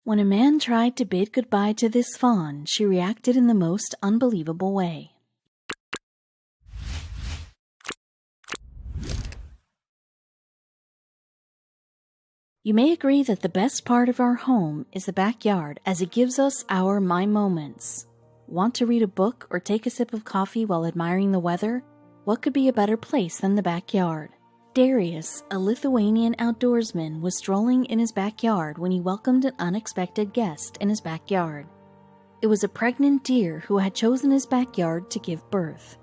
When a man tried to bid goodbye to this fawn, she reacted in the most unbelievable way. You may agree that the best part of our home is the backyard, as it gives us our my moments. Want to read a book or take a sip of coffee while admiring the weather? What could be a better place than the backyard? Darius, a Lithuanian outdoorsman, was strolling in his backyard when he welcomed an unexpected guest in his backyard. It was a pregnant deer who had chosen his backyard to give birth.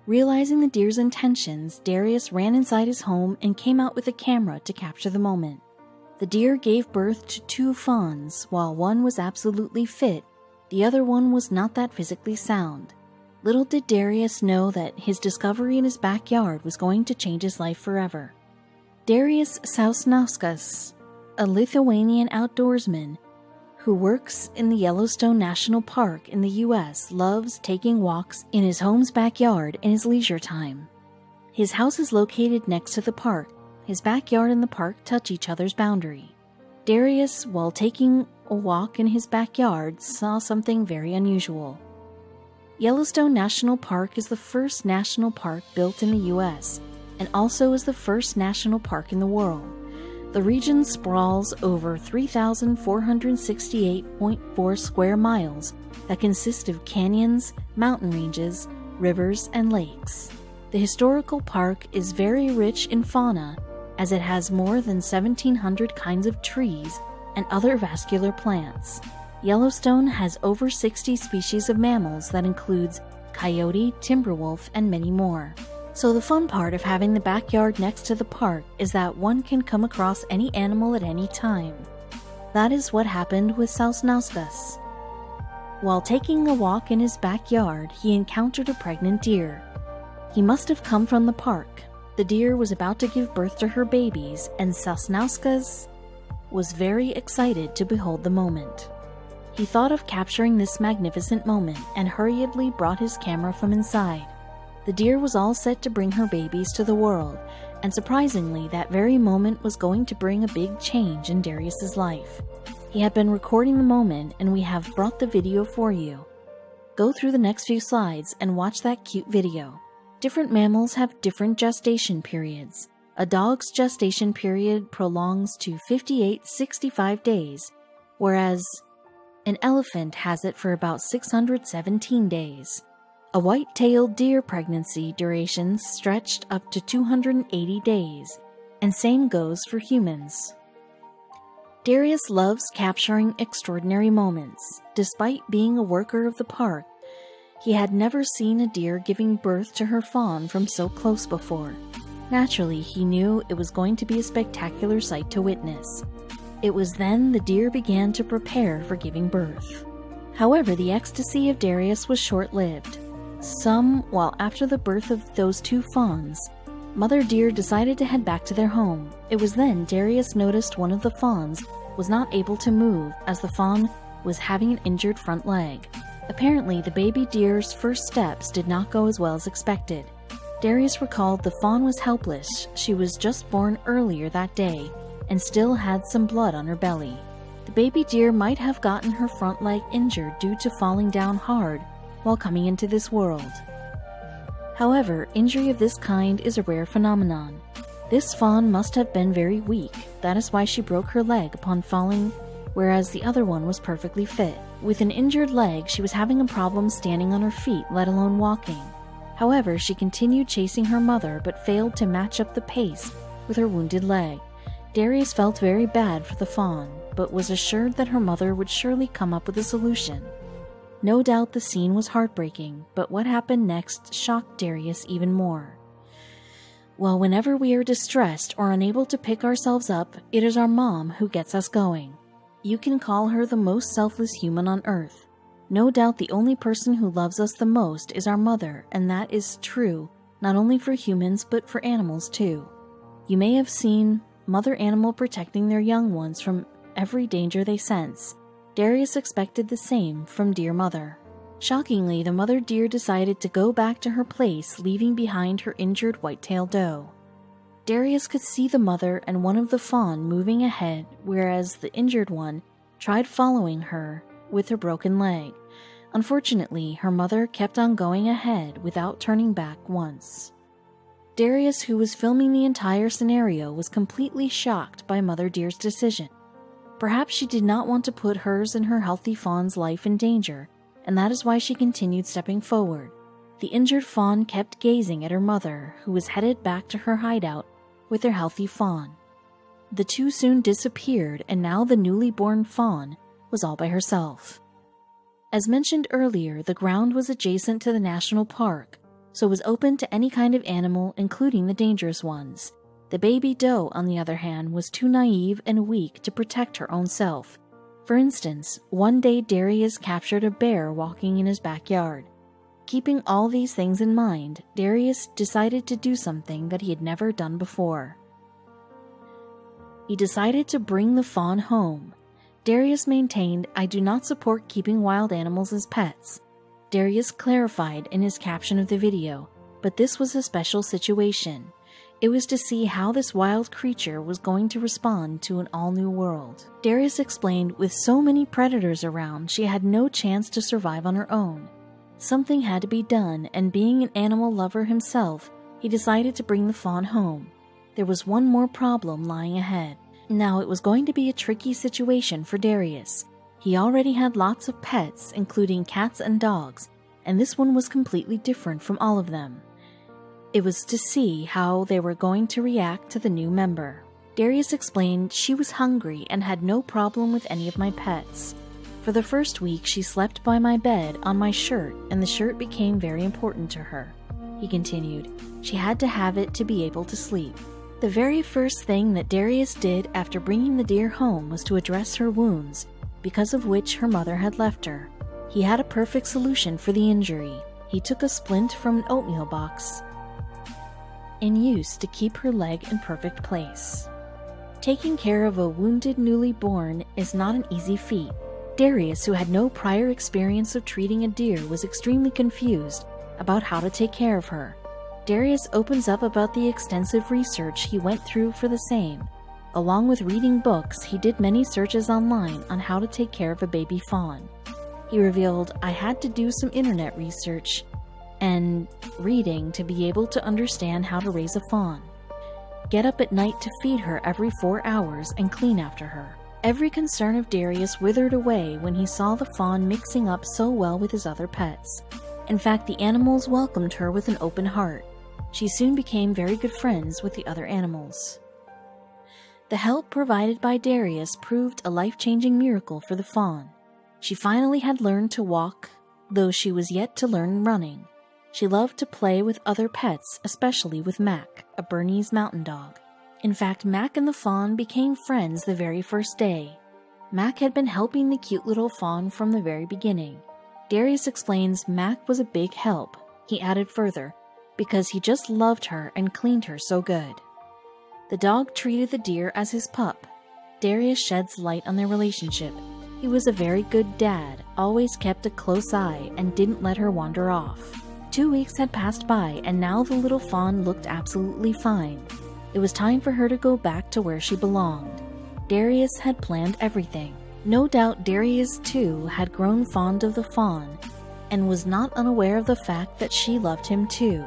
Realizing the deer's intentions, Darius ran inside his home and came out with a camera to capture the moment. The deer gave birth to 2 fawns. While one was absolutely fit, the other one was not that physically sound. Little did Darius know that his discovery in his backyard was going to change his life forever. Darius Sosnauskas, a Lithuanian outdoorsman who works in the Yellowstone National Park in the U.S., loves taking walks in his home's backyard in his leisure time. His house is located next to the park. His backyard and the park touch each other's boundary. Darius, while taking a walk in his backyard, saw something very unusual. Yellowstone National Park is the first national park built in the U.S. and also is the first national park in the world. The region sprawls over 3,468.4 square miles that consist of canyons, mountain ranges, rivers, and lakes. The historical park is very rich in fauna, as it has more than 1,700 kinds of trees and other vascular plants. Yellowstone has over 60 species of mammals that includes coyote, timberwolf, and many more. So the fun part of having the backyard next to the park is that one can come across any animal at any time. That is what happened with Sosnauskas. While taking a walk in his backyard, he encountered a pregnant deer. He must have come from the park. The deer was about to give birth to her babies, and Sosnauskas was very excited to behold the moment. He thought of capturing this magnificent moment and hurriedly brought his camera from inside. The deer was all set to bring her babies to the world, and surprisingly, that very moment was going to bring a big change in Darius's life. He had been recording the moment, and we have brought the video for you. Go through the next few slides and watch that cute video. Different mammals have different gestation periods. A dog's gestation period prolongs to 58-65 days, whereas an elephant has it for about 617 days. A white-tailed deer pregnancy duration stretched up to 280 days, and same goes for humans. Darius loves capturing extraordinary moments. Despite being a worker of the park, he had never seen a deer giving birth to her fawn from so close before. Naturally, he knew it was going to be a spectacular sight to witness. It was then the deer began to prepare for giving birth. However, the ecstasy of Darius was short-lived. While after the birth of those 2 fawns, mother deer decided to head back to their home. It was then Darius noticed one of the fawns was not able to move, as the fawn was having an injured front leg. Apparently, the baby deer's first steps did not go as well as expected. Darius recalled the fawn was helpless. She was just born earlier that day and still had some blood on her belly. The baby deer might have gotten her front leg injured due to falling down hard while coming into this world. However, injury of this kind is a rare phenomenon. This fawn must have been very weak. That is why she broke her leg upon falling, whereas the other one was perfectly fit. With an injured leg, she was having a problem standing on her feet, let alone walking. However, she continued chasing her mother but failed to match up the pace with her wounded leg. Darius felt very bad for the fawn, but was assured that her mother would surely come up with a solution. No doubt the scene was heartbreaking, but what happened next shocked Darius even more. Well, whenever we are distressed or unable to pick ourselves up, it is our mom who gets us going. You can call her the most selfless human on earth. No doubt the only person who loves us the most is our mother, and that is true not only for humans but for animals too. You may have seen mother animal protecting their young ones from every danger they sense. Darius expected the same from dear mother. Shockingly, the mother deer decided to go back to her place, leaving behind her injured white-tailed doe. Darius could see the mother and one of the fawn moving ahead, whereas the injured one tried following her with her broken leg. Unfortunately, her mother kept on going ahead without turning back once. Darius, who was filming the entire scenario, was completely shocked by Mother Deer's decision. Perhaps she did not want to put hers and her healthy fawn's life in danger, and that is why she continued stepping forward. The injured fawn kept gazing at her mother, who was headed back to her hideout with her healthy fawn. The two soon disappeared, and now the newly born fawn was all by herself. As mentioned earlier, the ground was adjacent to the national park, so it was open to any kind of animal, including the dangerous ones. The baby doe, on the other hand, was too naive and weak to protect her own self. For instance, one day Darius captured a bear walking in his backyard. Keeping all these things in mind, Darius decided to do something that he had never done before. He decided to bring the fawn home. Darius maintained, "I do not support keeping wild animals as pets." Darius clarified in his caption of the video, but this was a special situation. It was to see how this wild creature was going to respond to an all-new world. Darius explained, with so many predators around, she had no chance to survive on her own. Something had to be done, and being an animal lover himself, he decided to bring the fawn home. There was one more problem lying ahead. Now, it was going to be a tricky situation for Darius. He already had lots of pets, including cats and dogs, and this one was completely different from all of them. It was to see how they were going to react to the new member. Darius explained she was hungry and had no problem with any of my pets. For the first week, she slept by my bed on my shirt, and the shirt became very important to her. He continued, she had to have it to be able to sleep. The very first thing that Darius did after bringing the deer home was to address her wounds, because of which her mother had left her. He had a perfect solution for the injury. He took a splint from an oatmeal box in use to keep her leg in perfect place. Taking care of a wounded newly born is not an easy feat. Darius, who had no prior experience of treating a deer, was extremely confused about how to take care of her. Darius opens up about the extensive research he went through for the same. Along with reading books, he did many searches online on how to take care of a baby fawn. He revealed, "I had to do some internet research and reading to be able to understand how to raise a fawn. Get up at night to feed her every 4 hours and clean after her." Every concern of Darius withered away when he saw the fawn mixing up so well with his other pets. In fact, the animals welcomed her with an open heart. She soon became very good friends with the other animals. The help provided by Darius proved a life-changing miracle for the fawn. She finally had learned to walk, though she was yet to learn running. She loved to play with other pets, especially with Mac, a Bernese mountain dog. In fact, Mac and the fawn became friends the very first day. Mac had been helping the cute little fawn from the very beginning. Darius explains Mac was a big help. He added further, because he just loved her and cleaned her so good. The dog treated the deer as his pup. Darius sheds light on their relationship. He was a very good dad, always kept a close eye, and didn't let her wander off. 2 weeks had passed by, and now the little fawn looked absolutely fine. It was time for her to go back to where she belonged. Darius had planned everything. No doubt Darius, too, had grown fond of the fawn, and was not unaware of the fact that she loved him too.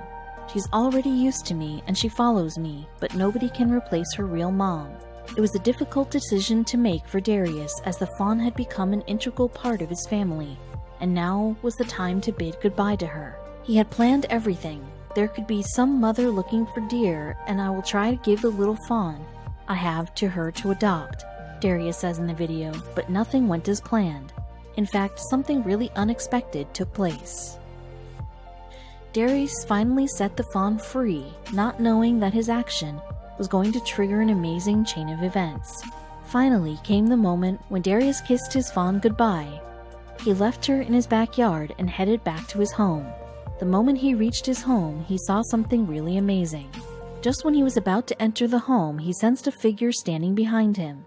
She's already used to me, and she follows me, but nobody can replace her real mom. It was a difficult decision to make for Darius, as the fawn had become an integral part of his family, and now was the time to bid goodbye to her. He had planned everything. There could be some mother looking for deer, and I will try to give the little fawn I have to her to adopt, Darius says in the video, but nothing went as planned. In fact, something really unexpected took place. Darius finally set the fawn free, not knowing that his action was going to trigger an amazing chain of events. Finally came the moment when Darius kissed his fawn goodbye. He left her in his backyard and headed back to his home. The moment he reached his home, he saw something really amazing. Just when he was about to enter the home, he sensed a figure standing behind him.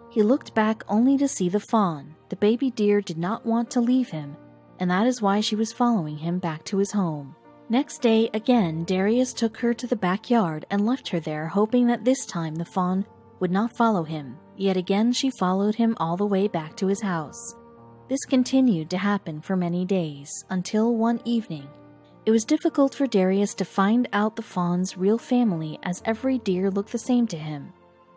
He looked back only to see the fawn. The baby deer did not want to leave him, and that is why she was following him back to his home. Next day, again, Darius took her to the backyard and left her there, hoping that this time the fawn would not follow him, yet again she followed him all the way back to his house. This continued to happen for many days, until one evening. It was difficult for Darius to find out the fawn's real family, as every deer looked the same to him.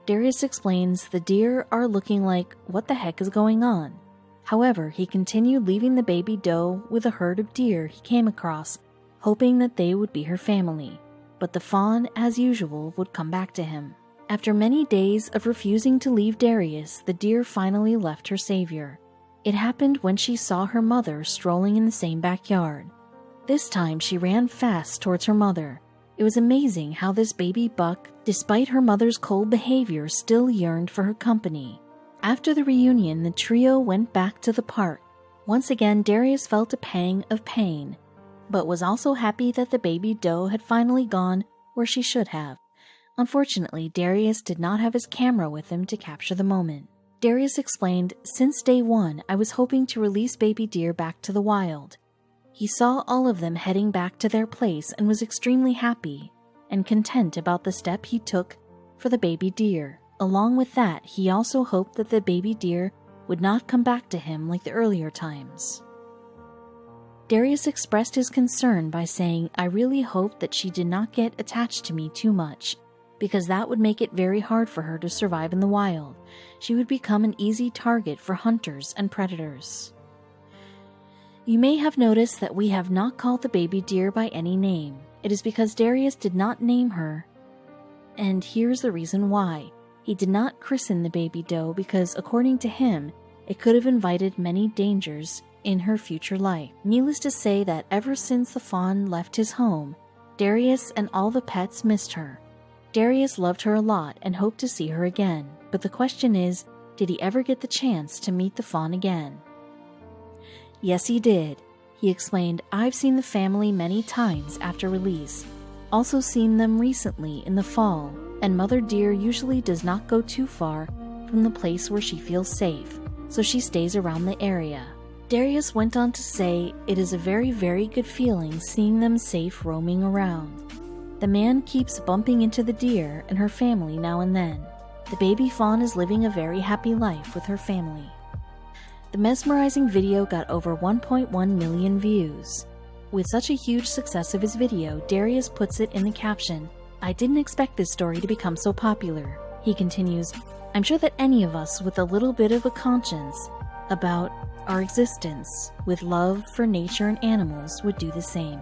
Darius explains the deer are looking like, what the heck is going on? However, he continued leaving the baby doe with a herd of deer he came across, hoping that they would be her family. But the fawn, as usual, would come back to him. After many days of refusing to leave Darius, the deer finally left her savior. It happened when she saw her mother strolling in the same backyard. This time she ran fast towards her mother. It was amazing how this baby buck, despite her mother's cold behavior, still yearned for her company. After the reunion, the trio went back to the park. Once again, Darius felt a pang of pain, but was also happy that the baby doe had finally gone where she should have. Unfortunately, Darius did not have his camera with him to capture the moment. Darius explained, "Since day one, I was hoping to release baby deer back to the wild." He saw all of them heading back to their place and was extremely happy and content about the step he took for the baby deer. Along with that, he also hoped that the baby deer would not come back to him like the earlier times. Darius expressed his concern by saying, "I really hope that she did not get attached to me too much, because that would make it very hard for her to survive in the wild. She would become an easy target for hunters and predators." You may have noticed that we have not called the baby deer by any name. It is because Darius did not name her, and here's the reason why. He did not christen the baby doe because, according to him, it could have invited many dangers in her future life. Needless to say that ever since the fawn left his home, Darius and all the pets missed her. Darius loved her a lot and hoped to see her again, but the question is, did he ever get the chance to meet the fawn again? Yes, he did. He explained, "I've seen the family many times after release, also seen them recently in the fall, and mother deer usually does not go too far from the place where she feels safe, so she stays around the area." Darius went on to say, "It is a very, very good feeling seeing them safe roaming around. The man keeps bumping into the deer and her family now and then. The baby fawn is living a very happy life with her family." The mesmerizing video got over 1.1 million views. With such a huge success of his video, Darius puts it in the caption, "I didn't expect this story to become so popular." He continues, "I'm sure that any of us with a little bit of a conscience about our existence, with love for nature and animals, would do the same."